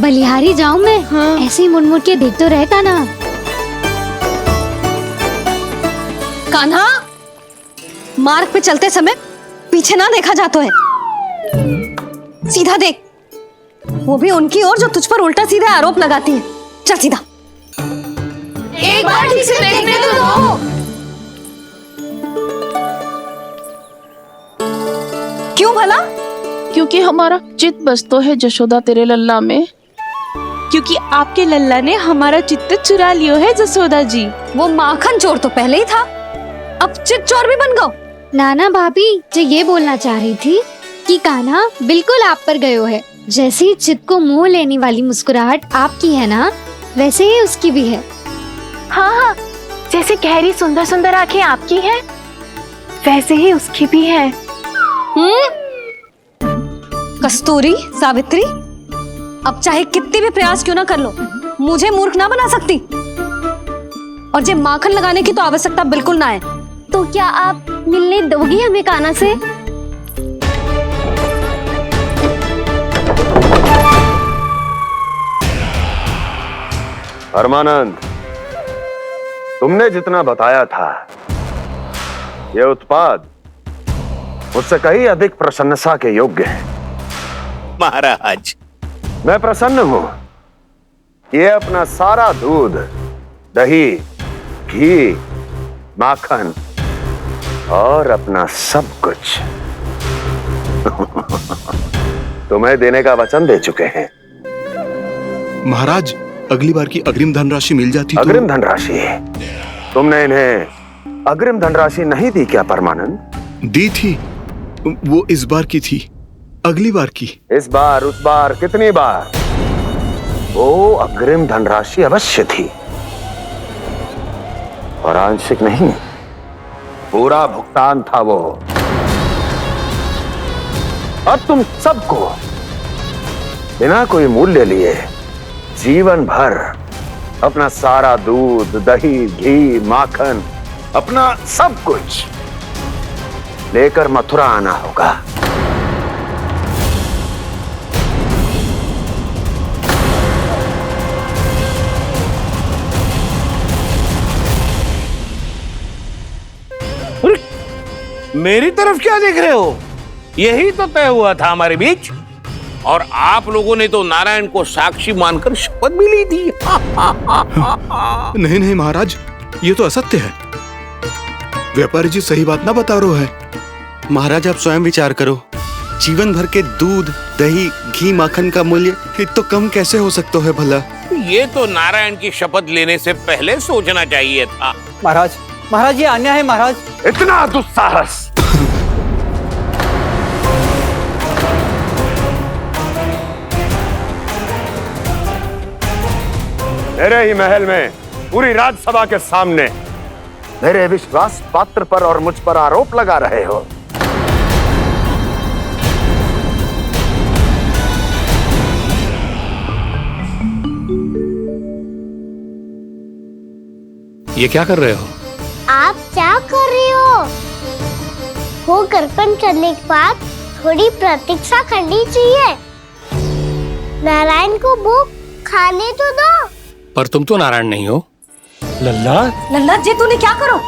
बलिहारी जाऊं मैं? हाँ। ऐसे ही मुड़ मुड़ के देख तो रहता ना। कान्हा, मार्ग पे चलते समय पीछे ना देखा जाता है, सीधा देख, वो भी उनकी ओर जो तुझ पर उल्टा सीधे आरोप लगाती है। चल सीधा। एक बार ठीक से देखने तो दो। क्यों भला? क्योंकि हमारा चित्त बसतो है जशोदा तेरे लल्ला में। क्योंकि आपके लल्ला ने हमारा चित्त चुरा लियो है जसोदा जी। वो माखन चोर तो पहले ही था, अब चित्त चोर भी बन गो। नाना भाभी जो ये बोलना चाह रही थी कि कान्हा बिल्कुल आप पर गयो है। जैसे ही चित्त को मोह लेने वाली मुस्कुराहट आपकी है ना, वैसे ही उसकी भी है। हाँ हाँ, जैसे गहरी सुंदर सुंदर आंखें आपकी हैं, वैसे ही उसकी भी है। कस्तूरी, सावित्री, अब चाहे कितने भी प्रयास क्यों ना कर लो, मुझे मूर्ख ना बना सकती। और जे माखन लगाने की तो आवश्यकता बिल्कुल ना है। तो क्या आप मिलने दोगी हमें कान्हा से? परमानंद, तुमने जितना बताया था, यह उत्पाद मुझसे कहीं अधिक प्रशंसा के योग्य है। महाराज, मैं प्रसन्न हूं। ये अपना सारा दूध, दही, घी, माखन और अपना सब कुछ तुम्हें देने का वचन दे चुके हैं। महाराज, अगली बार की अग्रिम धनराशि मिल जाती तो। अग्रिम धनराशि? तुमने इन्हें अग्रिम धनराशि नहीं दी क्या परमानंद? दी थी, वो इस बार की थी, अगली बार की। इस बार, उस बार, कितनी बार? वो अग्रिम धनराशि अवश्य थी और आंशिक नहीं, पूरा भुगतान था वो। अब तुम सबको बिना कोई मूल्य लिए जीवन भर अपना सारा दूध, दही, घी, माखन, अपना सब कुछ लेकर मथुरा आना होगा। मेरी तरफ क्या देख रहे हो? यही तो तय हुआ था हमारे बीच, और आप लोगों ने तो नारायण को साक्षी मानकर शपथ भी ली थी। नहीं नहीं महाराज, ये तो असत्य है। व्यापारी जी सही बात ना बता रहे हैं। महाराज, आप स्वयं विचार करो, जीवन भर के दूध, दही, घी, माखन का मूल्य इतना कम कैसे हो सकता है भला? ये तो नारायण की शपथ लेने से पहले सोचना चाहिए था। महाराज, महाराज ये अन्याय है महाराज। इतना दुस्साहस! मेरे ही महल में पूरी राजसभा के सामने मेरे विश्वास पात्र पर और मुझ पर आरोप लगा रहे हो। ये क्या कर रहे हो? आप क्या कर रहे हो? वो कर्पण करने के बाद थोड़ी प्रतीक्षा करनी चाहिए। नारायण को भूख खाने तो दो। पर तुम तो नारायण नहीं हो। लल्ला, लल्ला जी, तूने क्या करो?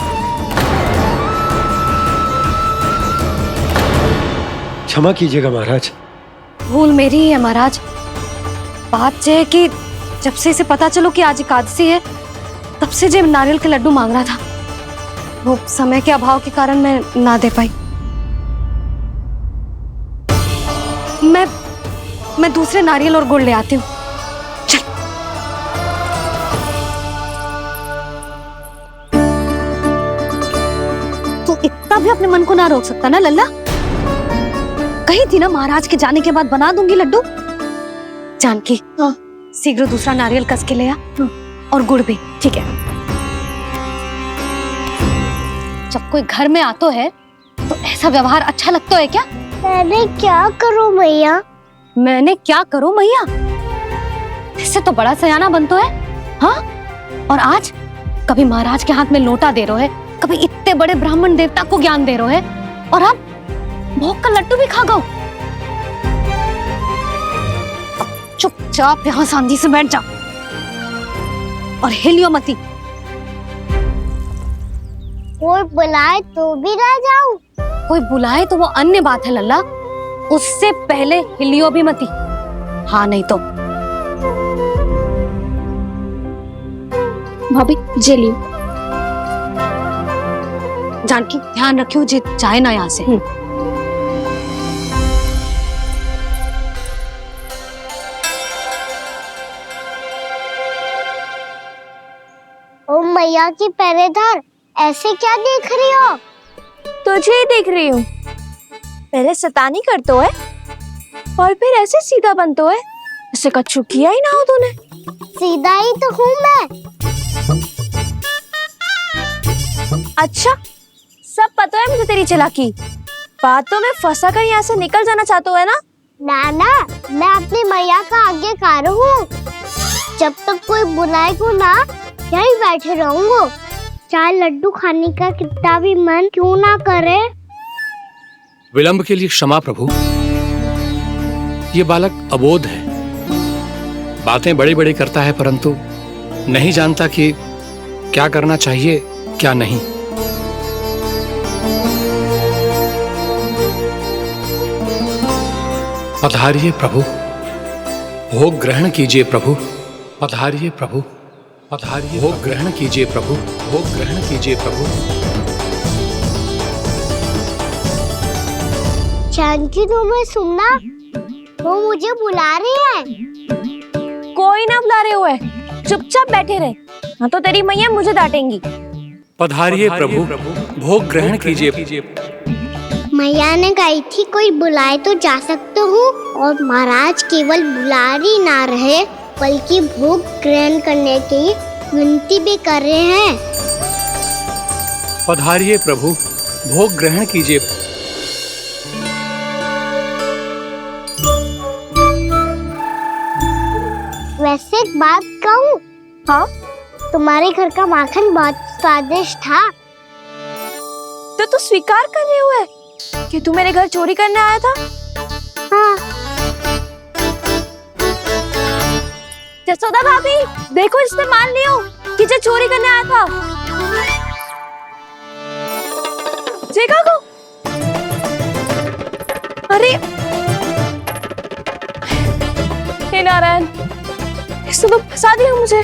क्षमा कीजिएगा महाराज। भूल मेरी ही है महाराज। बात यह है कि जब से इसे पता चलो कि आज एकादशी है, तब से जो नारियल के लड्डू मांग रहा था, वो समय के अभाव के कारण मैं ना दे पाई। मैं दूसरे नारियल और गुड़ ले आती हूँ। चल। तू इतना भी अपने मन को ना रोक सकता ना लल्ला? कही थी ना महाराज के जाने के बाद बना दूंगी लड्डू। जानकी, शीघ्र दूसरा नारियल कस के ले आ, और गुड़ भी। ठीक है। जब कोई घर में आतो है तो ऐसा व्यवहार अच्छा लगता है क्या? मैंने क्या करूं मैया? मैंने क्या करूं मैया? इससे तो बड़ा सयाना बनतो है। हाँ? और आज कभी महाराज के हाथ में लोटा दे रहे है, कभी इतने बड़े ब्राह्मण देवता को ज्ञान दे रहे है, और अब भोग का लड्डू भी खा गो। चुपचाप यहाँ शांति से बैठ जा और हिलियो मती। कोई बुलाए तो भी ना जाऊं। कोई बुलाए तो वो अन्य बात है लल्ला, उससे पहले हिलियो भी मती। हाँ नहीं तो। भाभी जे लियो। जानकी ध्यान रखियो जे जाए ना यहाँ से। ओ मैया की पहरेदार, ऐसे क्या देख रही हो? तुझे ही देख रही हूँ। पहले शैतानी करतो है और फिर ऐसे सीधा बनतो है, ऐसे कछु किया ही ना हो तूने। सीधा ही तो हूँ मैं। अच्छा, सब पता है मुझे तेरी चालाकी। बातों में फंसा कर यहाँ से निकल जाना चाहते हो है ना? नाना, मैं अपनी मैया का आज्ञाकार हूँ। जब तक कोई बुलाएगा ना, यहीं बैठे रहूंगा। चाहे लड्डू खाने का कितना भी मन क्यों ना करे। विलंब के लिए क्षमा प्रभु। ये बालक अबोध है, बातें बड़ी बड़ी करता है परंतु नहीं जानता कि क्या करना चाहिए क्या नहीं। पधारिए प्रभु, भोग ग्रहण कीजिए प्रभु। पधारिए प्रभु, पधारिए। भोग ग्रहण कीजिए प्रभु, भोग ग्रहण कीजिए प्रभु। जानकी, तुम्हें सुनना, वो मुझे बुला रही है। कोई ना बुला रहे हुए, चुपचाप बैठे रहे, हाँ तो तेरी मैया मुझे डांटेंगी। पधारिए प्रभु, भोग ग्रहण कीजिए। मैया ने कही थी कोई बुलाए तो जा सकते हूँ, और महाराज केवल बुला ही ना रहे बल्कि भोग ग्रहण करने की विनती भी कर रहे हैं। पधारिए प्रभु, भोग ग्रहण कीजिए। वैसे एक बात कहूँ? हाँ? तुम्हारे घर का माखन बहुत स्वादिष्ट था। तो तू स्वीकार कर रहे हुए कि तू मेरे घर चोरी करने आया था? हाँ। जसोदा भाभी, देखो इसने मान लियो कि जो चोरी करने आया था। देखा को? अरे हे नारायण, इसने तो फंसा दिया मुझे।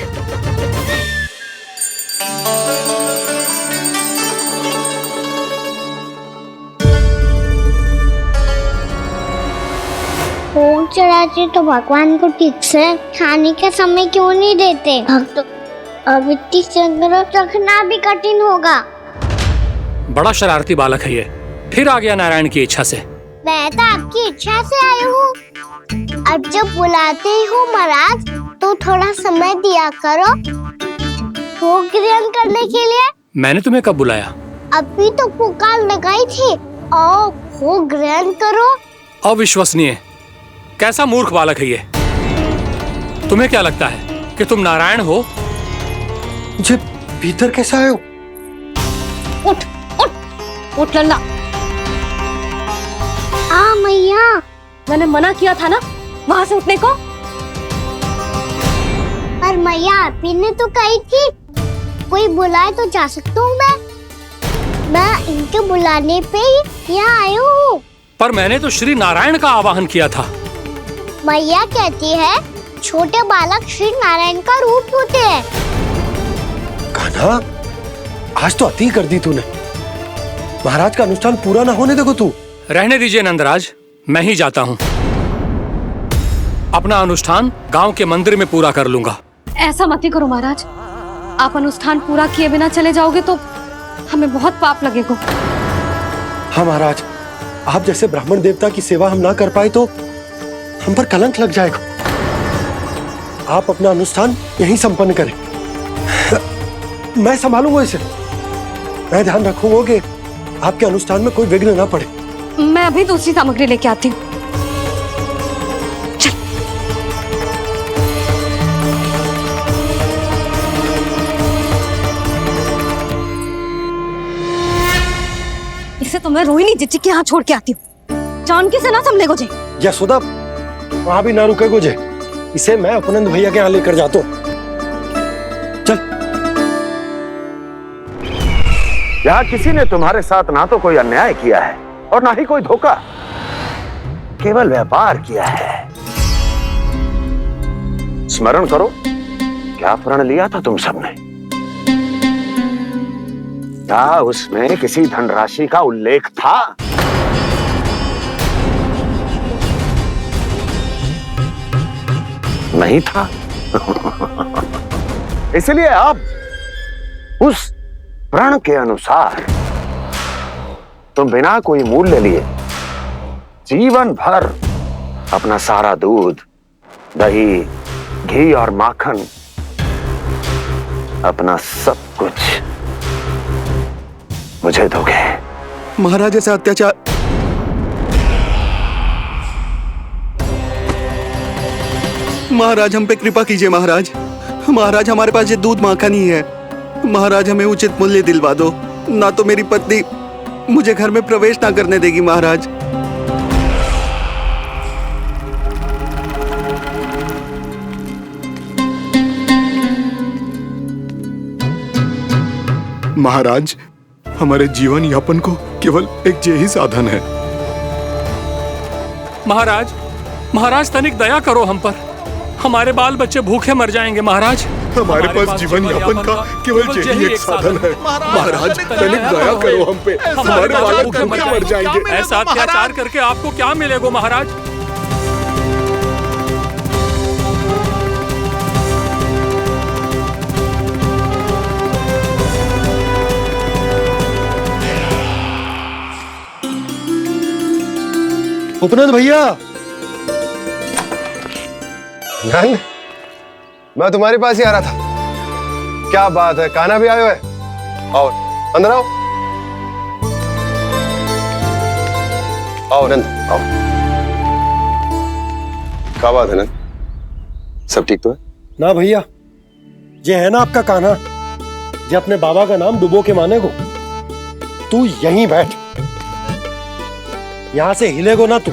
भोग चढ़ाते तो भगवान को ठीक से खाने का समय क्यों नहीं देते? भक्त अब इतनी संग्रह रखना भी कठिन होगा। बड़ा शरारती बालक है ये, फिर आ गया नारायण की इच्छा से। मैं तो आपकी इच्छा से आई हूँ। अब जब बुलाते ही हो महाराज, तो थोड़ा समय दिया करो भोग ग्रहण करने के लिए। मैंने तुम्हें कब बुलाया? अभी तो पुकार लगाई थी, आओ भोग ग्रहण करो। अविश्वसनीय, कैसा मूर्ख बालक है ये। तुम्हें क्या लगता है कि तुम नारायण हो? मुझे भीतर कैसे आए हो? उठ उठ उठ लल्ला। मैया, मैंने मना किया था ना वहां से उठने को। पर मैया, आपी ने तो कही थी कोई बुलाए तो जा सकता हूँ मैं इनके बुलाने पे ही यहाँ आई हूँ। पर मैंने तो श्री नारायण का आवाहन किया था। मैया कहती है छोटे बालक श्री नारायण का रूप होते हैं। कान्हा, आज तो अति कर दी तूने। महाराज का अनुष्ठान पूरा ना होने देखो तू। रहने दीजिए नंदराज, मैं ही जाता हूँ। अपना अनुष्ठान गांव के मंदिर में पूरा कर लूंगा। ऐसा मत ही करो महाराज, आप अनुष्ठान पूरा किए बिना चले जाओगे तो हमें बहुत पाप लगेगा। हाँ महाराज, आप जैसे ब्राह्मण देवता की सेवा हम ना कर पाए तो हम पर कलंक लग जाएगा। आप अपना अनुष्ठान यहीं संपन्न करें, मैं संभालूंगा इसे। मैं ध्यान रखूंगा कि आपके अनुष्ठान में कोई विघ्न ना पड़े। मैं अभी दूसरी सामग्री लेके आती हूँ। इसे तो मैं रोहिणी जीजी के यहाँ छोड़ के आती हूँ। जानकी से ना संभले गुजे। यशोदा, वहां भी ना रुके गुजे। इसे मैं उपनंद भैया के यहाँ लेकर जाता हूँ। चल। यहाँ किसी ने तुम्हारे साथ ना तो कोई अन्याय किया है और ना ही कोई धोखा, केवल व्यापार किया है। स्मरण करो, क्या प्रण लिया था तुम सबने? क्या उसमें किसी धनराशि का उल्लेख था? नहीं था। इसलिए अब उस प्रण के अनुसार तुम बिना कोई मूल्य लिए जीवन भर अपना सारा दूध, दही, घी और माखन, अपना सब कुछ मुझे दोगे। महाराज ऐसा अत्याचार। महाराज हम पे कृपा कीजिए महाराज। महाराज हमारे पास ये दूध माखन ही है। महाराज हमें उचित मूल्य दिलवा दो, ना तो मेरी पत्नी मुझे घर में प्रवेश ना करने देगी महाराज। महाराज हमारे जीवन यापन को केवल एक यही साधन है। महाराज, महाराज तनिक दया करो हम पर। हमारे बाल बच्चे भूखे मर जाएंगे महाराज। हमारे पास जीवन यापन का केवल यही एक साधन है। महाराज तनिक दया करो हम पे, हमारे बालक भूखे मर जाएंगे। ऐसा अत्याचार करके आपको क्या मिलेगा महाराज? उपनंद भैया। नंद, मैं तुम्हारे पास ही आ रहा था। क्या बात है, कान्हा भी आयो है? आओ अंदर आओ। आओ नंद आओ। क्या बात है नंद, सब ठीक तो है ना? भैया ये है ना आपका कान्हा, जो अपने बाबा का नाम डुबो के माने को। तू यहीं बैठ, यहां से हिलेगो ना तू।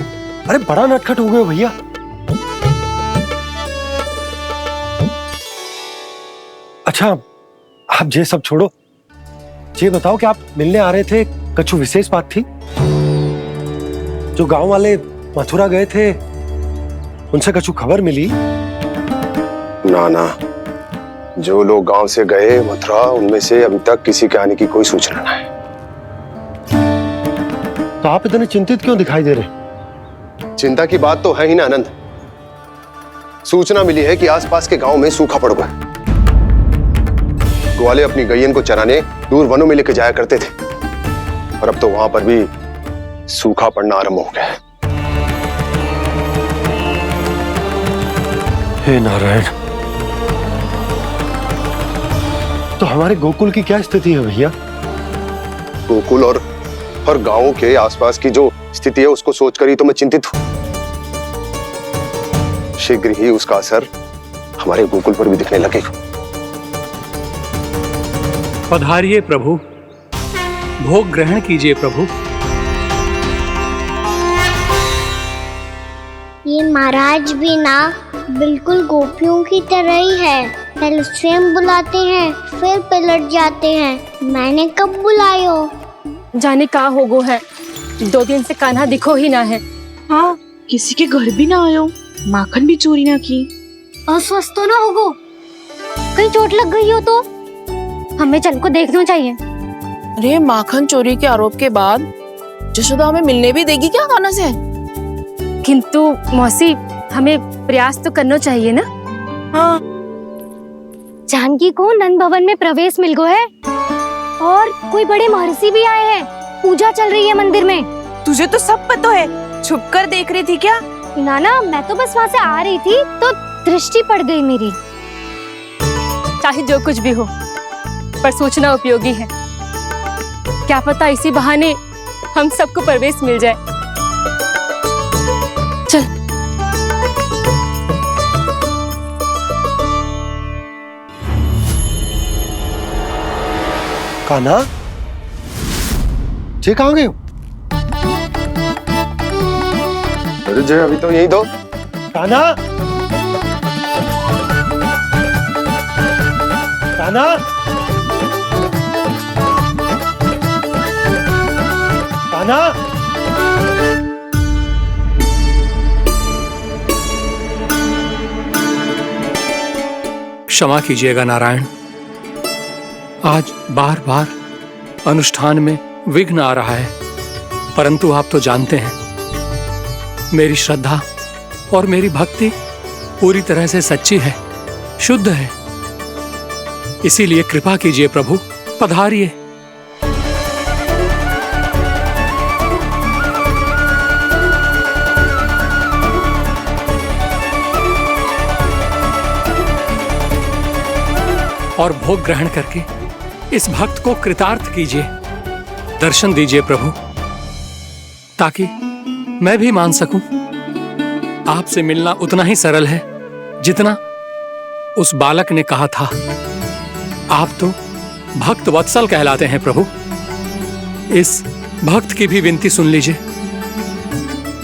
अरे बड़ा नटखट हो गए भैया। अच्छा आप ये सब छोड़ो, ये बताओ कि आप मिलने आ रहे थे, कछु विशेष बात थी? जो गांव वाले मथुरा गए थे उनसे कछु खबर मिली? ना ना, जो लोग गांव से गए मथुरा, उनमें से अभी तक किसी के आने की कोई सूचना नहीं है। तो आप इतने चिंतित क्यों दिखाई दे रहे? चिंता की बात तो है ही ना आनंद। सूचना मिली है कि आसपास के गांव में सूखा पड़ गया। ग्वाले अपनी गैयन को चराने दूर वनों में लेकर जाया करते थे, और अब तो वहां पर भी सूखा पड़ना आरंभ हो गया है। हे नारायण, तो हमारे गोकुल की क्या स्थिति है भैया? गोकुल और गांवों के आसपास की जो स्थिति है उसको सोचकर ही तो मैं चिंतित हूं। शीघ्र ही उसका असर हमारे गोकुल पर भी दिखने लगेगा। पधारिए प्रभु, भोग ग्रहण कीजिए प्रभु। ये महाराज भी ना बिल्कुल गोपियों की तरह ही है। पहले स्वयं बुलाते हैं, फिर पलट जाते हैं। मैंने कब बुलायो? जाने का होगो है, 2 दिन से कान्हा दिखो ही ना है। हाँ, किसी के घर भी ना आयो, माखन भी चोरी ना की। अस्वस्थ तो ना होगो, कहीं चोट लग गई हो तो? हमें चल को देखना चाहिए। अरे माखन चोरी के आरोप के बाद जशोदा हमें मिलने भी देगी क्या कान्हा से? किंतु मौसी, हमें प्रयास तो करना चाहिए ना। हाँ, जानकी को नंद भवन में प्रवेश मिल गया है और कोई बड़े महर्षि भी आए हैं। पूजा चल रही है मंदिर में। तुझे तो सब पता है, छुप कर देख रही थी क्या? नाना, मैं तो बस वहाँ से आ रही थी तो दृष्टि पड़ गई मेरी। चाहे जो कुछ भी हो, पर सूचना उपयोगी है। क्या पता इसी बहाने हम सबको प्रवेश मिल जाए। चल। कान्हा, ये कहाँ गए हो? अरे जय, अभी तो यही दो। कान्हा, कान्हा, कान्हा, क्षमा कीजिएगा नारायण, आज बार बार अनुष्ठान में विघ्न आ रहा है, परंतु आप तो जानते हैं मेरी श्रद्धा और मेरी भक्ति पूरी तरह से सच्ची है, शुद्ध है। इसीलिए कृपा कीजिए प्रभु, पधारिए। और भोग ग्रहण करके इस भक्त को कृतार्थ कीजिए। दर्शन दीजिए प्रभु, ताकि मैं भी मान सकूं। आपसे मिलना उतना ही सरल है जितना उस बालक ने कहा था। आप तो भक्त वत्सल कहलाते हैं प्रभु। इस भक्त की भी विनती सुन लीजिए।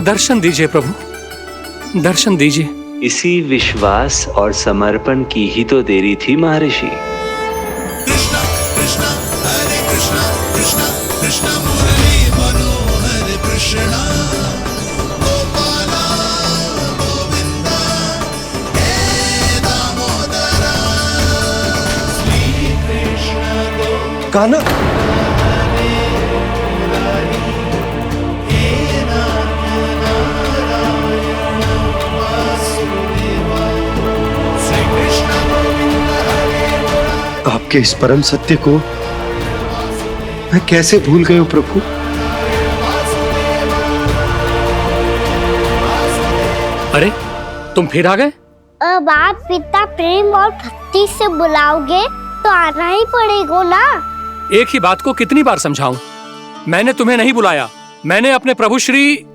दर्शन दीजिए प्रभु, दर्शन दीजिए। इसी विश्वास और समर्पण की ही तो देरी थी महर्षि। कृष्णा कृष्णा हरे कृष्णा कृष्णा कृष्णा मुरली मनोहर कृष्णा गोपाला गोविंदा हे दामोदरा श्री कृष्ण कान्हा, आपके इस परम सत्य को मैं कैसे भूल गया हूं प्रभु। अरे तुम फिर आ गए? अब आप इतना प्रेम और भक्ति से बुलाओगे तो आना ही पड़ेगा ना। एक ही बात को कितनी बार समझाऊं? मैंने तुम्हें नहीं बुलाया, मैंने अपने प्रभु श्री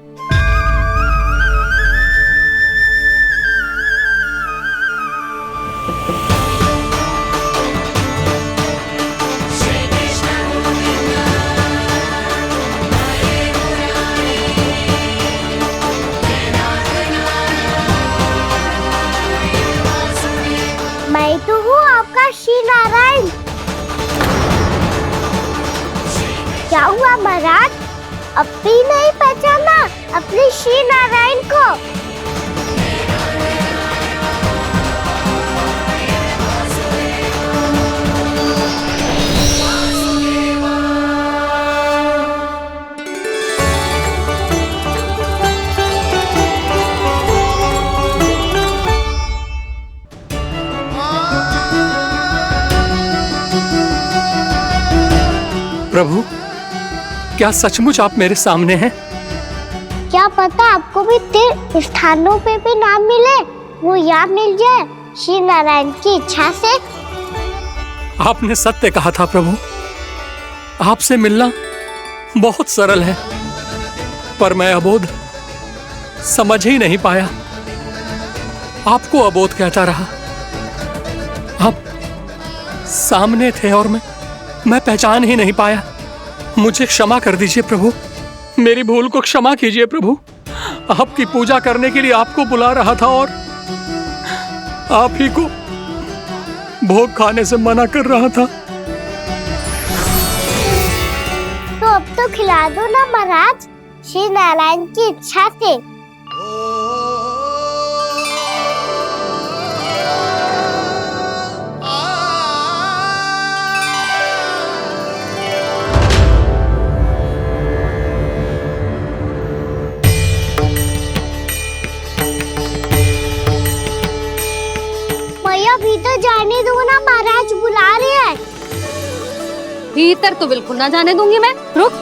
मैं तो हूँ आपका श्री नारायण। क्या हुआ महाराज, अब भी नहीं पहचाना अपने श्री नारायण को? प्रभु, क्या सचमुच आप मेरे सामने हैं? क्या पता आपको भी तीर्थ स्थानों पे भी नाम मिले, वो यहाँ मिल जाए श्री नारायण की इच्छा से। आपने सत्य कहा था प्रभु, आपसे मिलना बहुत सरल है, पर मैं अबोध समझ ही नहीं पाया। आपको अबोध कहता रहा। आप सामने थे और मैं पहचान ही नहीं पाया। मुझे क्षमा कर दीजिए प्रभु, मेरी भूल को क्षमा कीजिए प्रभु। आपकी पूजा करने के लिए आपको बुला रहा था और आप ही को भोग खाने से मना कर रहा था। तो अब तो खिला दो ना महाराज, श्री नारायण की इच्छा से। भीतर जाने दो ना, महाराज बुला रहे हैं। भीतर तो बिल्कुल ना जाने दूंगी मैं। रुक।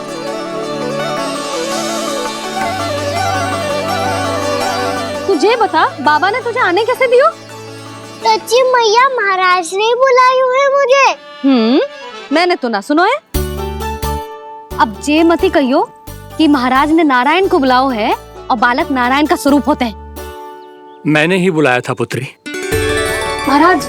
तुझे बता, बाबा ने तुझे आने कैसे दियो? सच्ची मैया, महाराज ने बुलाई हुई मुझे। मैंने तो ना सुनो है। अब जे मती कहियो कि महाराज ने नारायण को बुलाओ है और बालक नारायण का स्वरूप होते हैं। मैंने ही बुलाया था पुत्री। महाराज,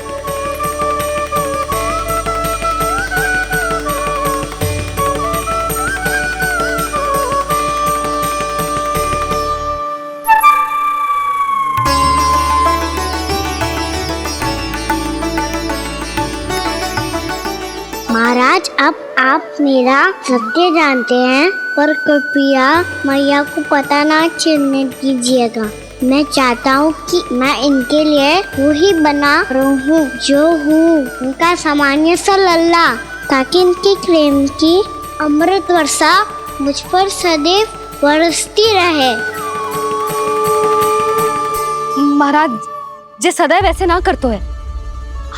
महाराज अब आप मेरा सत्य जानते हैं, पर कृपया मैया को पता ना चलने दीजिएगा। मैं चाहता हूँ कि मैं इनके लिए वही बना रहूँ जो हूँ, उनका सामान्य सा लल्ला, ताकि इनके प्रेम की अमृत वर्षा मुझ पर सदैव बरसती रहे। महाराज जे सदैव ऐसे ना करतो है,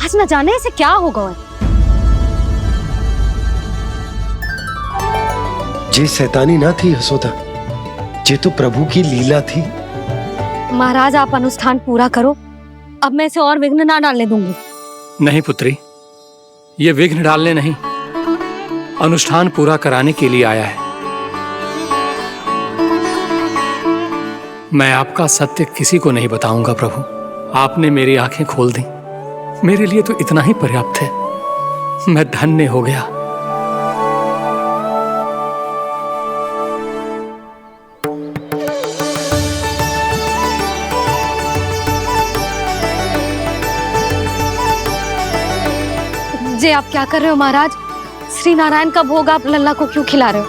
आज न जाने इसे क्या होगा है। जे शैतानी ना थी यशोदा, जे तो प्रभु की लीला थी। महाराज आप अनुष्ठान पूरा करो, अब मैं इसे और विघ्न ना डालने दूंगी। नहीं पुत्री, ये विघ्न डालने नहीं, अनुष्ठान पूरा कराने के लिए आया है। मैं आपका सत्य किसी को नहीं बताऊंगा प्रभु। आपने मेरी आंखें खोल दी, मेरे लिए तो इतना ही पर्याप्त है। मैं धन्य हो गया। जे आप क्या कर रहे हो महाराज? श्री नारायण का भोग आप लल्ला को क्यों खिला रहे हो?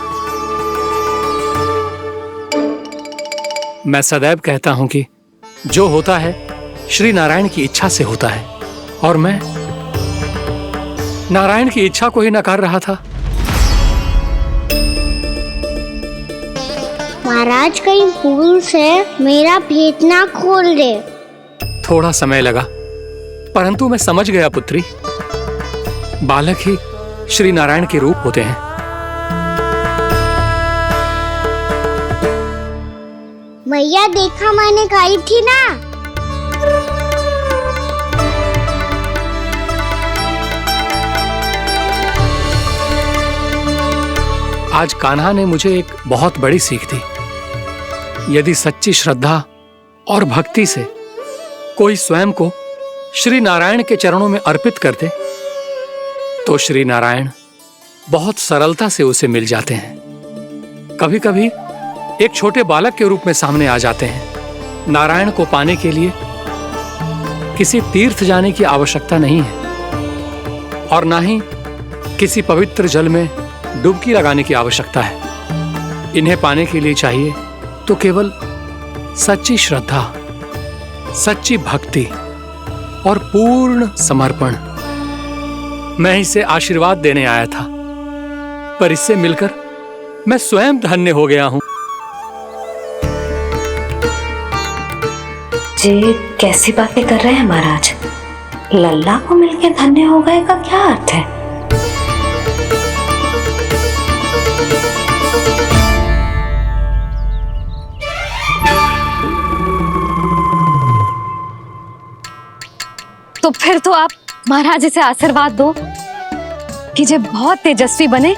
मैं सदैव कहता हूं कि जो होता है श्री नारायण की इच्छा से होता है, और मैं नारायण की इच्छा को ही नकार रहा था। महाराज कहीं भूल से मेरा भेद ना खोल दे। थोड़ा समय लगा, परंतु मैं समझ गया पुत्री। बालक ही श्री नारायण के रूप होते हैं। मैया देखा मैंने कही थी ना। आज कान्हा ने मुझे एक बहुत बड़ी सीख दी। यदि सच्ची श्रद्धा और भक्ति से कोई स्वयं को श्री नारायण के चरणों में अर्पित कर दे, तो श्री नारायण बहुत सरलता से उसे मिल जाते हैं। कभी कभी एक छोटे बालक के रूप में सामने आ जाते हैं। नारायण को पाने के लिए किसी तीर्थ जाने की आवश्यकता नहीं है, और ना ही किसी पवित्र जल में डुबकी लगाने की आवश्यकता है। इन्हें पाने के लिए चाहिए तो केवल सच्ची श्रद्धा, सच्ची भक्ति और पूर्ण समर्पण। मैं इसे आशीर्वाद देने आया था, पर इससे मिलकर मैं स्वयं धन्य हो गया हूं। जे कैसी बातें कर रहे हैं महाराज? लल्ला को मिलके धन्य हो गए का क्या अर्थ है? तो फिर तो आप महाराज इसे आशीर्वाद दो कि जे बहुत तेजस्वी बने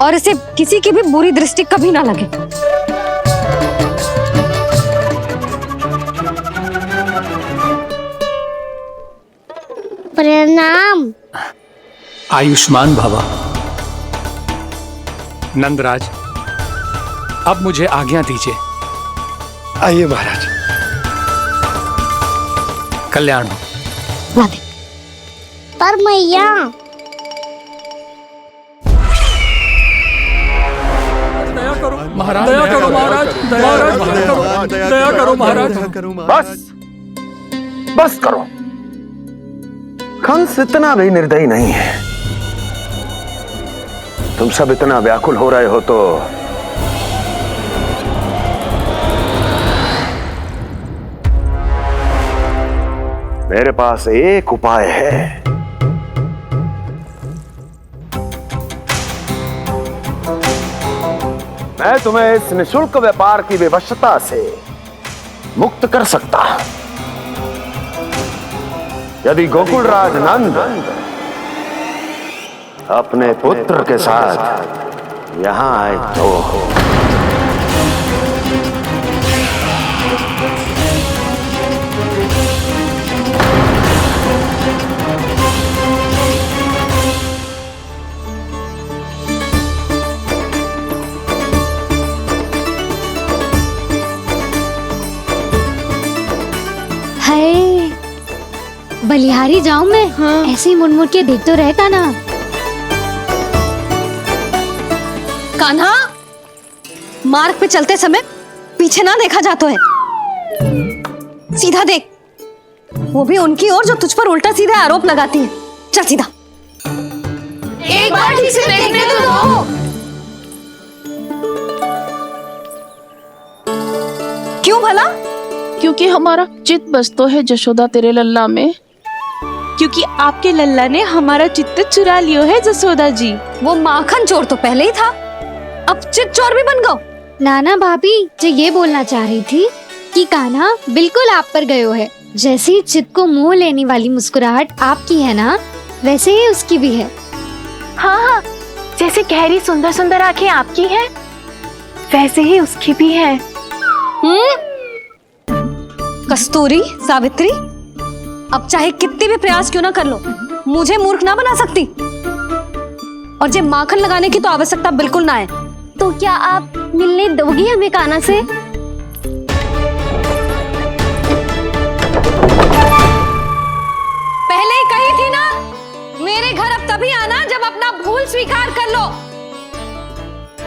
और इसे किसी की भी बुरी दृष्टि कभी ना लगे। प्रणाम। आयुष्मान भवा। नंदराज, अब मुझे आज्ञा दीजिए। आइए महाराज। कल्याण हो। पर मैया, महाराज, दया करो महाराज, दया करो महाराज। बस करो। कंस इतना भी निर्दयी नहीं है। तुम सब इतना व्याकुल हो रहे हो तो मेरे पास एक उपाय है। मैं तुम्हें इस निशुल्क व्यापार की विवशता से मुक्त कर सकता हूं। यदि गोकुलराज नंद अपने पुत्र के साथ यहां आए तो हाय, बलिहारी जाऊं मैं? हाँ। ऐसे ही मुड़ मुड़ के देख तो रहता ना। कान्हा, मार्ग पे चलते समय पीछे ना देखा जाता है। सीधा देख, वो भी उनकी ओर जो तुझ पर उल्टा सीधे आरोप लगाती है। चल सीधा। एक बार ठीक से देखने तो दो। क्यों भला? क्योंकि हमारा चित्त बसतो है जशोदा तेरे लल्ला में। क्योंकि आपके लल्ला ने हमारा चित्त चुरा लियो है जसोदा जी। वो माखन चोर तो पहले ही था, अब चित्त चोर भी बन गो। नाना भाभी जो ये बोलना चाह रही थी कि कान्हा बिल्कुल आप पर गयो है। जैसी चित्त को मोह लेने वाली मुस्कुराहट आपकी है ना, वैसे ही उसकी भी है। हाँ हाँ, जैसे गहरी सुंदर सुंदर आंखें आपकी हैं, वैसे ही उसकी भी है। कस्तूरी, सावित्री, अब चाहे कितने भी प्रयास क्यों ना कर लो, मुझे मूर्ख ना बना सकती। और जे माखन लगाने की तो आवश्यकता बिल्कुल ना है। तो क्या आप मिलने दोगी हमें कान्हा से? पहले ही कही थी ना, मेरे घर अब तभी आना जब अपना भूल स्वीकार कर लो।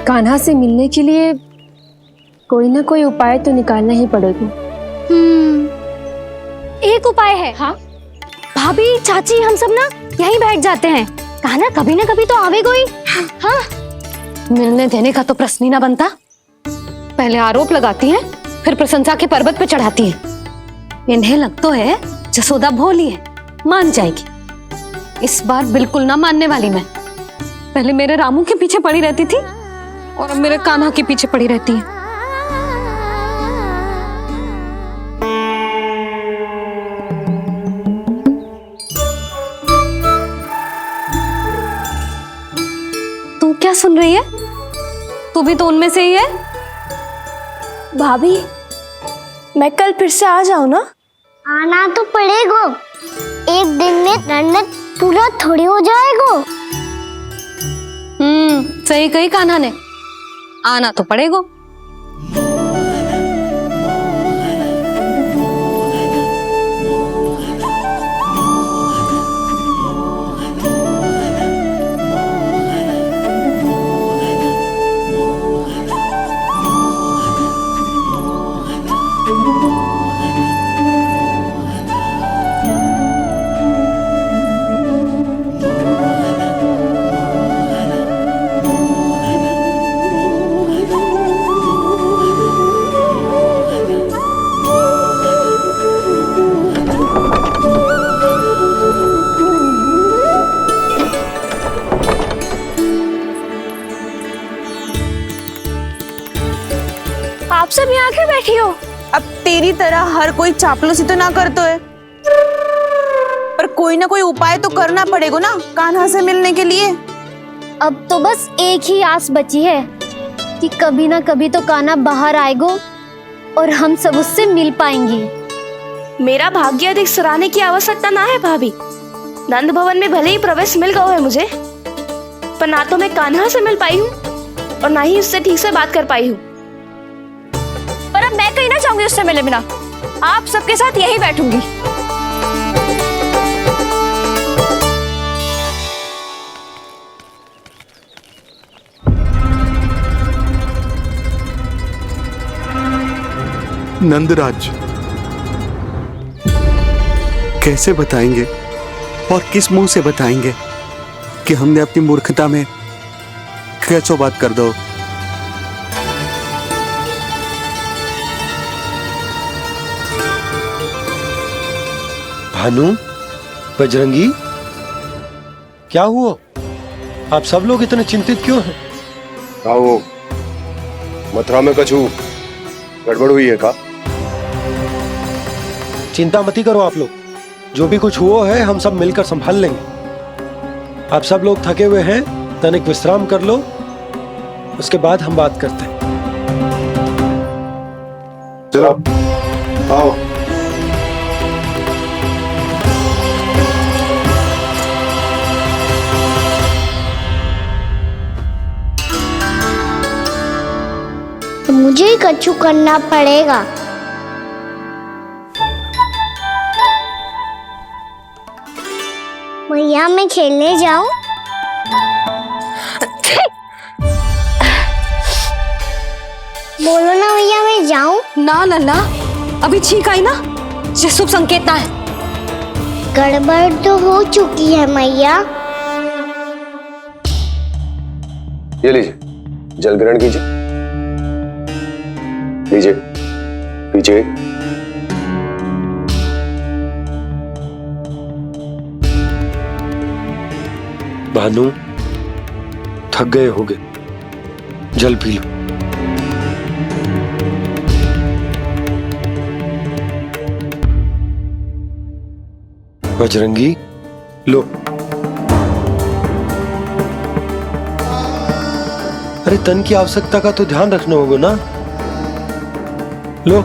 कान्हा से मिलने के लिए कोई ना कोई उपाय तो निकालना ही पड़ेगा। एक उपाय है। हाँ? भाभी, चाची, हम सब ना यहीं बैठ जाते हैं। कान्हा कभी ना कभी तो आवेगा ही। हाँ, मिलने देने का तो प्रश्न ही ना बनता। पहले आरोप लगाती हैं, फिर प्रशंसा के पर्वत पे चढ़ाती हैं। इन्हें लगता है जसोदा भोली है, मान जाएगी। इस बार बिल्कुल ना मानने वाली मैं। पहले मेरे रामू के पीछे पड़ी रहती थी और अब मेरे कान्हा के पीछे पड़ी रहती है। तू क्या सुन रही है? तू भी तो उनमें से ही है। भाभी, मैं कल फिर से आ जाऊं ना? आना तो पड़ेगा। एक दिन में रन्नत पूरा थोड़ी हो जाएगा। सही कही कान्हा ने, आना तो पड़ेगा। आप सब यहाँ क्यों बैठी हो? अब तेरी तरह हर कोई चापलूसी तो ना करतो है, पर कोई ना कोई उपाय तो करना पड़ेगा ना कान्हा से मिलने के लिए। अब तो बस एक ही आस बची है कि कभी ना कभी तो कान्हा बाहर आएगा और हम सब उससे मिल पाएंगे। मेरा भाग्य अधिक सराहने की आवश्यकता ना है भाभी। नंद भवन में भले ही प्रवेश मिल गया है मुझे, पर ना तो मैं कान्हा से मिल पाई हूँ और ना ही उससे ठीक से बात कर पाई हूँ। पर अब मैं कहीं ना चाहूंगी उससे मिले बिना। आप सबके साथ यहीं बैठूंगी। नंदराज, कैसे बताएंगे और किस मुंह से बताएंगे कि हमने अपनी मूर्खता में कैसो बात कर दो। भानु, बजरंगी, क्या हुआ? आप सब लोग इतने चिंतित क्यों हैं? वो मथुरा में कछु गड़बड़ हुई है का? चिंता मत ही करो आप लोग, जो भी कुछ हुआ है हम सब मिलकर संभाल लेंगे। आप सब लोग थके हुए हैं, तनिक विश्राम कर लो, उसके बाद हम बात करते हैं। चलो आओ। तो मुझे ही कछु करना पड़ेगा। मैया मैं खेलने जाऊं? बोलो ना भैया मैं जाऊं। ना लल्ला, अभी छींक आई ना, ये शुभ संकेत ना है। गड़बड़ तो हो चुकी है मैया। ये लीजिए, जल ग्रहण कीजिए। लीजिए, पीजिए। भानु, थक गए होगे, जल पी लो। बजरंगी, लो। अरे तन की आवश्यकता का तो ध्यान रखना होगा ना। लो।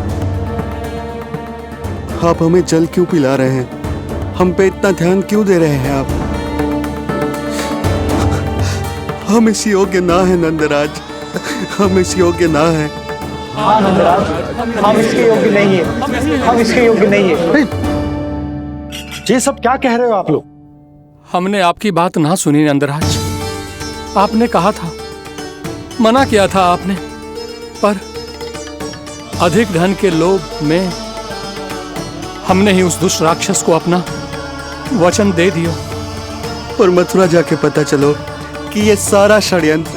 आप हमें जल क्यों पिला रहे हैं? हम पे इतना ध्यान क्यों दे रहे हैं आप? हम इस योग्य ना है नंदराज, हम इस योग्य ना है। हाँ नंदराज, हम इसके योग्य नहीं है, हम इसके योग्य नहीं है। ये सब क्या कह रहे हो आप लोग? हमने आपकी बात ना सुनी नंदराज। आपने कहा था, मना किया था आपने, पर अधिक धन के लोभ में हमने ही उस दुष्ट राक्षस को अपना वचन दे दिया। और मथुरा जाके पता चलो कि ये सारा षड्यंत्र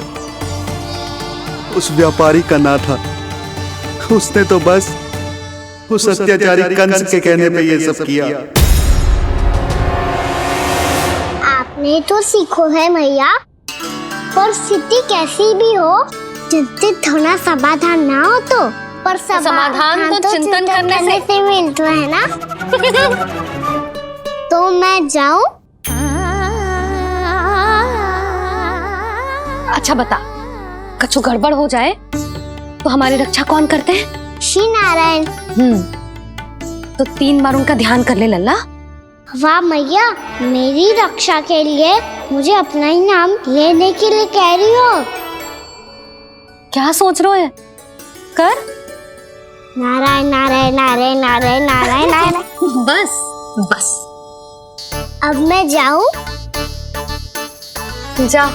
उस व्यापारी का ना था। उसने तो बस उस अत्याचारी कंस के कहने पे ये सब किया। आपने तो सीखो है मैया, पर स्थिति कैसी भी हो, चिंतित होना समाधान ना हो तो, पर समाधान तो चिंतन करने से मिलता है ना। तो मैं जाऊं? अच्छा बता, कछु गड़बड़ हो जाए तो हमारी रक्षा कौन करते हैं? श्री नारायण। तो 3 बार उनका ध्यान कर ले लल्ला। वाह मैया, मेरी रक्षा के लिए मुझे अपना ही नाम लेने के लिए कह रही हो? क्या सोच रहे हो? कर। नारायण नारायण नारायण नारायण नारायण नारायण। बस बस। अब मैं जाऊं? जा।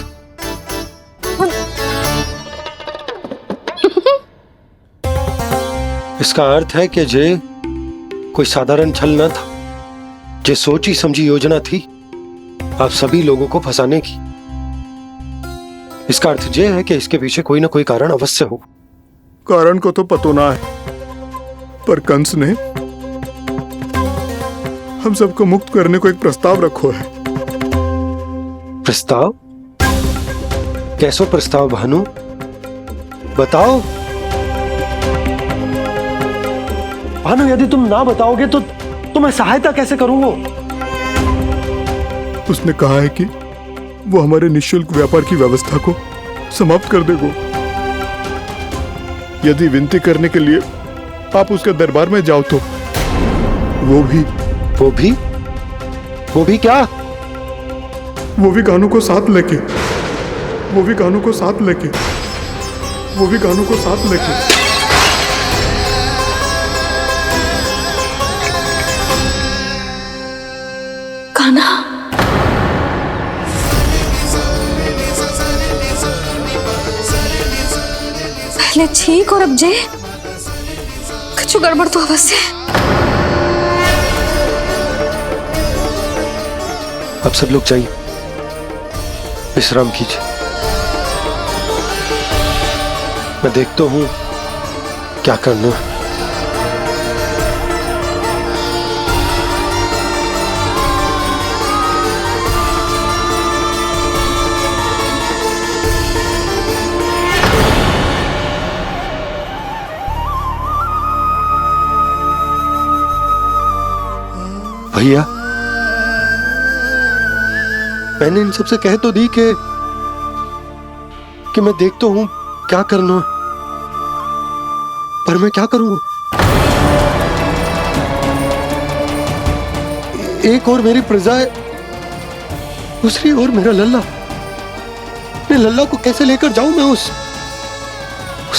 इसका अर्थ है कि जे कोई साधारण छल न था, जे सोची समझी योजना थी आप सभी लोगों को फंसाने की। इसका अर्थ ये है कि इसके पीछे कोई ना कोई कारण अवश्य हो। कारण को तो पतो ना है, पर कंस ने हम सबको मुक्त करने को एक प्रस्ताव रखो है। प्रस्ताव? कैसो प्रस्ताव भानु, बताओ। भानु, यदि तुम ना बताओगे तो मैं सहायता कैसे करूंगा? उसने कहा है कि वो हमारे निःशुल्क व्यापार की व्यवस्था को समाप्त कर देगा यदि विनती करने के लिए आप उसके दरबार में जाओ तो। वो भी क्या? वो भी कानों को साथ लेके, कान्हा, पहले ठीक और अब जे कुछ गड़बड़ तो अवश्य। अब सब लोग जाइए, विश्राम कीजिए। मैं देखता हूं क्या करना है। भैया, मैंने इन सबसे कह तो दी कि मैं देखता हूं क्या करना है, पर मैं क्या करूंगा? एक और मेरी प्रजा है, दूसरी ओर मेरा लल्ला। मैं लल्ला को कैसे लेकर जाऊं मैं उस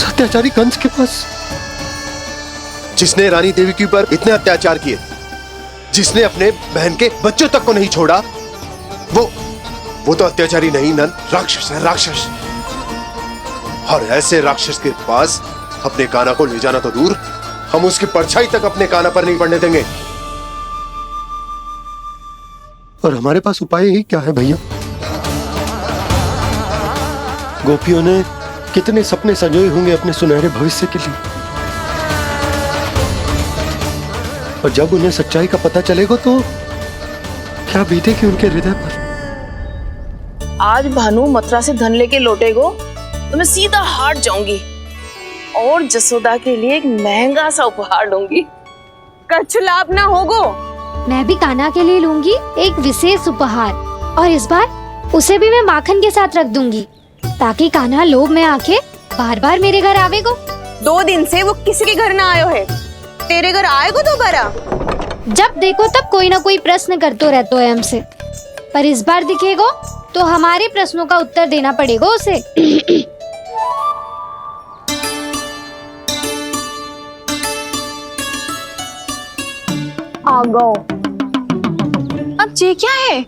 अत्याचारी कंस के पास, जिसने रानी देवी के ऊपर इतने अत्याचार किए, जिसने अपने बहन के बच्चों तक को नहीं छोड़ा, वो तो अत्याचारी नहीं नंद, राक्षस है, राक्षस। और ऐसे राक्षस के पास अपने काना को ले जाना तो दूर, हम उसकी परछाई तक अपने काना पर नहीं पड़ने देंगे। और हमारे पास उपाय ही क्या है भैया? गोपियों ने कितने सपने संजोए होंगे अपने सुनहरे भविष्य के लिए, और जब उन्हें सच्चाई का पता चलेगा तो क्या बीतेगी उनके हृदय पर। आज भानु मथुरा से धन लेके लौटेगो तो मैं सीधा हाट जाऊंगी और जसोदा के लिए एक महंगा सा उपहार दूंगी। कछु लाभ ना होगो। मैं भी कान्हा के लिए लूंगी एक विशेष उपहार, और इस बार उसे भी मैं माखन के साथ रख दूंगी, ताकि कान्हा लोभ में आके बार बार मेरे घर आवेगो। 2 दिन से वो किसी के घर ना आयो है, तेरे घर आएगो दोबारा? जब देखो तब कोई ना कोई प्रश्न करते रहते है हमसे, पर इस बार दिखेगो तो हमारे प्रश्नों का उत्तर देना पड़ेगा उसे। आ गो। अब ये क्या है?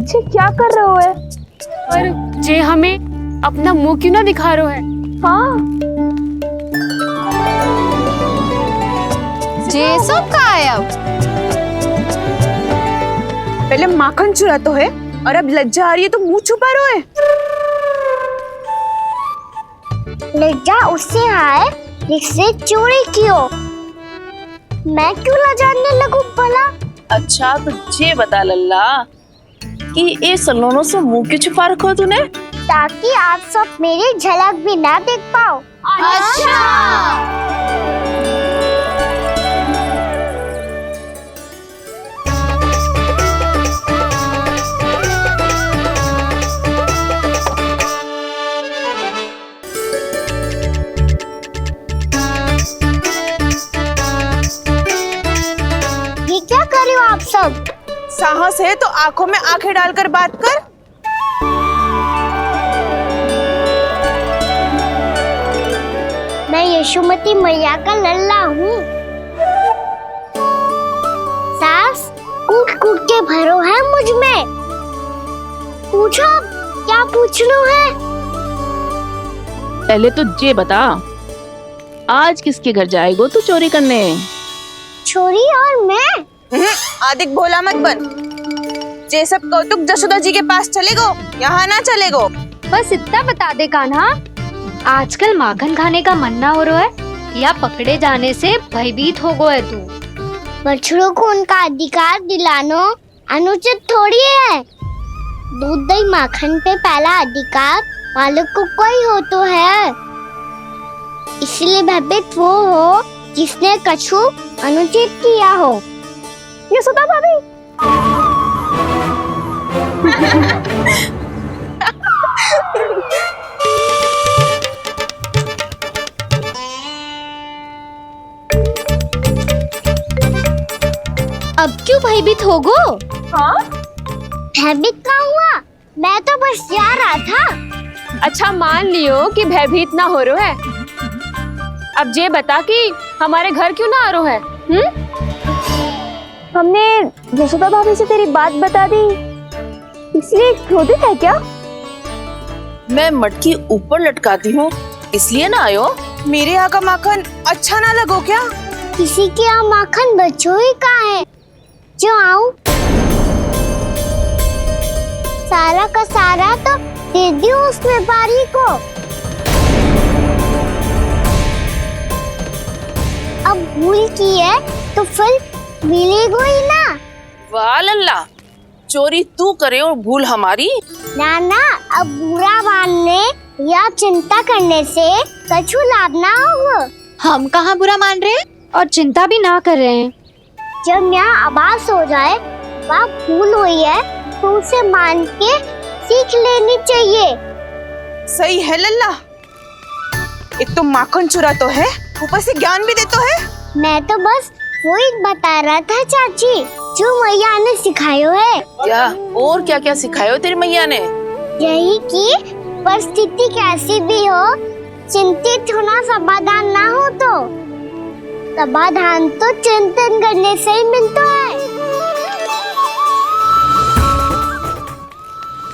ये क्या कर रहे हो है? पर जे हमें अपना मुंह क्यों ना दिखा रहे है? हाँ, जे सब का है अब? पहले माखन चुरा तो है और अब लज्जा आ रही है तो मुंह छुपा रहे है। लज्जा उससे है जिससे चोरी की हो। मैं क्यों लजाने लगूं भला? अच्छा तो ये बता लल्ला कि ये सलोनों से मुंह क्यों छुपा रखो तूने? ताकि आप सब मेरी झलक भी ना देख पाओ। अच्छा। ये क्या कर रहे हो आप सब? साहस है तो आंखों में आंखें डालकर बात कर। मैं यशोमती मैया का लल्ला हूँ। सास कूट कूट के भरो है मुझ में। पूछो क्या पूछना है? पहले तो ये बता, आज किसके घर जाएगो तू चोरी करने? छोरी और मैं? आदिक भोला मत बन। ये सब कौतुक जसोदा जी के पास चलेगो, यहाँ ना चलेगो। बस इतना बता दे कान्हा, आजकल माखन खाने का मन ना हो रहा है या पकड़े जाने से भयभीत हो गए तू? बछड़ों को उनका अधिकार दिलाना अनुचित थोड़ी है। दूध दही माखन पे पहला अधिकार मालिक को कोई हो तो है। इसलिए भयभीत वो हो जिसने कछु अनुचित किया हो। यशोदा भाभी। अब क्यों भयभीत हो गो? हाँ? भयभीत क्या हुआ? मैं तो बस जा रहा था। अच्छा मान लियो कि भयभीत ना हो रहा है। अब ये बता कि हमारे घर क्यों ना आ रहा है? हमने यशोदा भाभी से तेरी बात बता दी, इसलिए क्रोधित है क्या? मैं मटकी ऊपर लटकाती हूँ इसलिए ना आयो? मेरे यहाँ का माखन अच्छा ना लगो क्या? किसी के यहाँ माखन बच्चों ही कहाँ है जो आऊं? सारा का सारा तो दे दियो उस व्यापारी को। अब भूल की है तो फिर मिलेगो ही ना। वाह लल्ला, चोरी तू करे और भूल हमारी। ना ना, अब बुरा मानने या चिंता करने से कछु लाभ ना होगा। हम कहाँ बुरा मान रहे हैं और चिंता भी ना कर रहे हैं। जब यहाँ आभास हो जाए वह भूल हुई है तो उसे मान के सीख लेनी चाहिए। सही है लल्ला, एक तो माखन चुरा तो है, ऊपर से ज्ञान भी देता है। मैं तो बस वही बता रहा था चाची जो मैया ने सिखायो है। क्या और क्या क्या सिखायो तेरी मैया ने? यही कि परिस्थिति कैसी भी हो चिंतित होना समाधान ना हो तो समाधान तो चिंतन करने से ही मिलता है।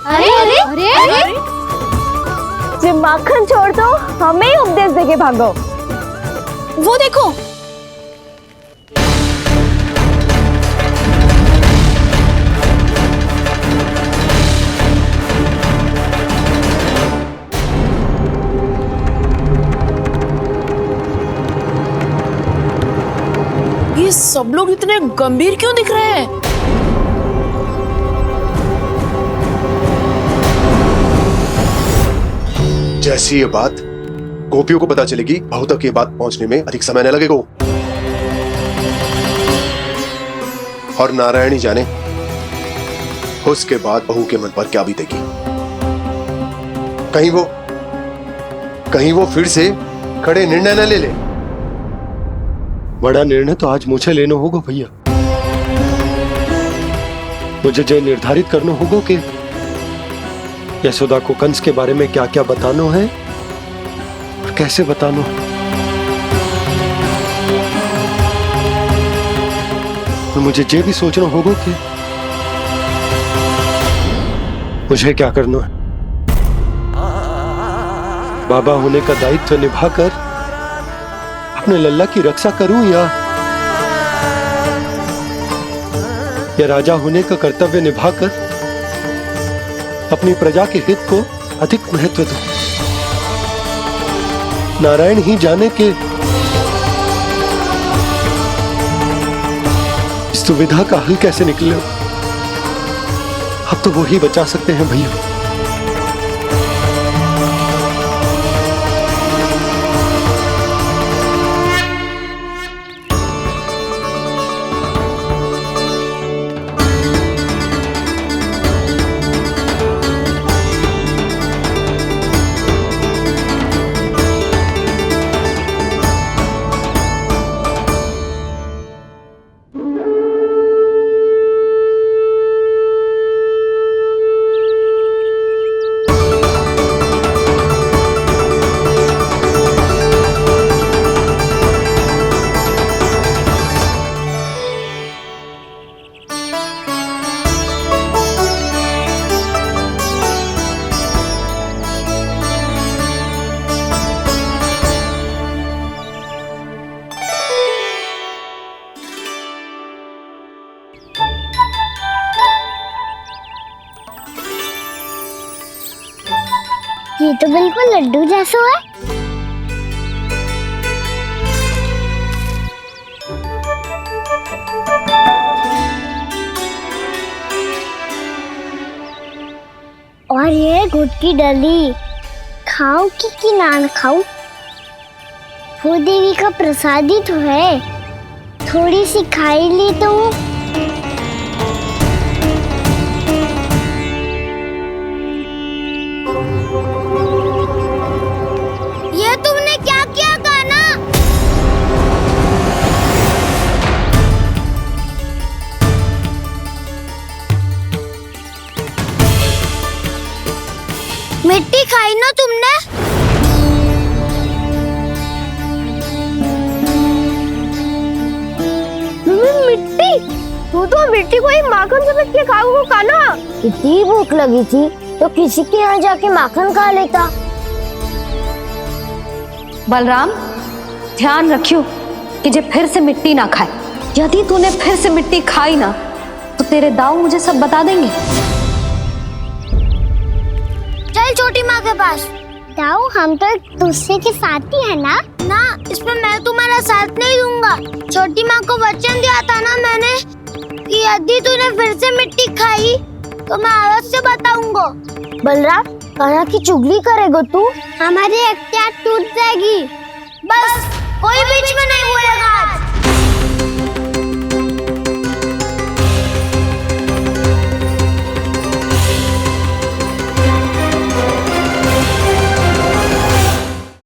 अरे अरे अरे, अरे? सिर्फ माखन छोड़ दो, हमें ही उपदेश देके भागो। वो देखो, ये सब लोग इतने गंभीर क्यों दिख रहे हैं? जैसी ये बात गोपियों को पता चलेगी, बहू तक ये बात पहुंचने में अधिक समय न लगेगा। और नारायण ही जाने उसके बाद बहू के मन पर क्या बीतेगी। कहीं वो फिर से खड़े निर्णय न ले ले। बड़ा निर्णय तो आज मुझे लेना होगा भैया। मुझे जो निर्धारित करना होगा कि यशोदा को कंस के बारे में क्या क्या बताना है और कैसे बताना है। और मुझे ये भी सोचना होगा कि मुझे क्या करना है। बाबा होने का दायित्व निभाकर अपने लल्ला की रक्षा करूं या राजा होने का कर्तव्य निभाकर अपनी प्रजा के हित को अधिक महत्व दूं। नारायण ही जाने के इस दुविधा का हल कैसे निकले। अब तो वो ही बचा सकते हैं भैया। ये तो बिल्कुल लड्डू जैसा है। और ये गुड़ की डली खाऊं कि ना खाऊं? वो देवी का प्रसाद ही तो है, थोड़ी सी खाई ली तो। ये तुमने क्या किया कान्हा? मिट्टी खाई ना तुमने? मिट्टी? तू तो मिट्टी को ही माखन समझ के खाओगे कान्हा। इतनी भूख लगी थी तो किसी के यहाँ जाके माखन खा लेता। बलराम, ध्यान रखियो कि जे फिर से मिट्टी ना खाए। यदि तूने फिर से मिट्टी खाई ना तो तेरे दाऊ मुझे सब बता देंगे। चल छोटी माँ के पास। दाऊ, हम तो एक दूसरे के साथी है ना? ना, इसमें मैं तुम्हारा साथ नहीं दूंगा। छोटी माँ को वचन दिया था ना मैंने कि यदि तूने फिर से मिट्टी खाई तो मैं आवाज से बताऊंगा। बलराम, कान्हा की चुगली करेगा तू? हमारी अख्तियार टूट जाएगी। बस कोई बीच में नहीं बोले।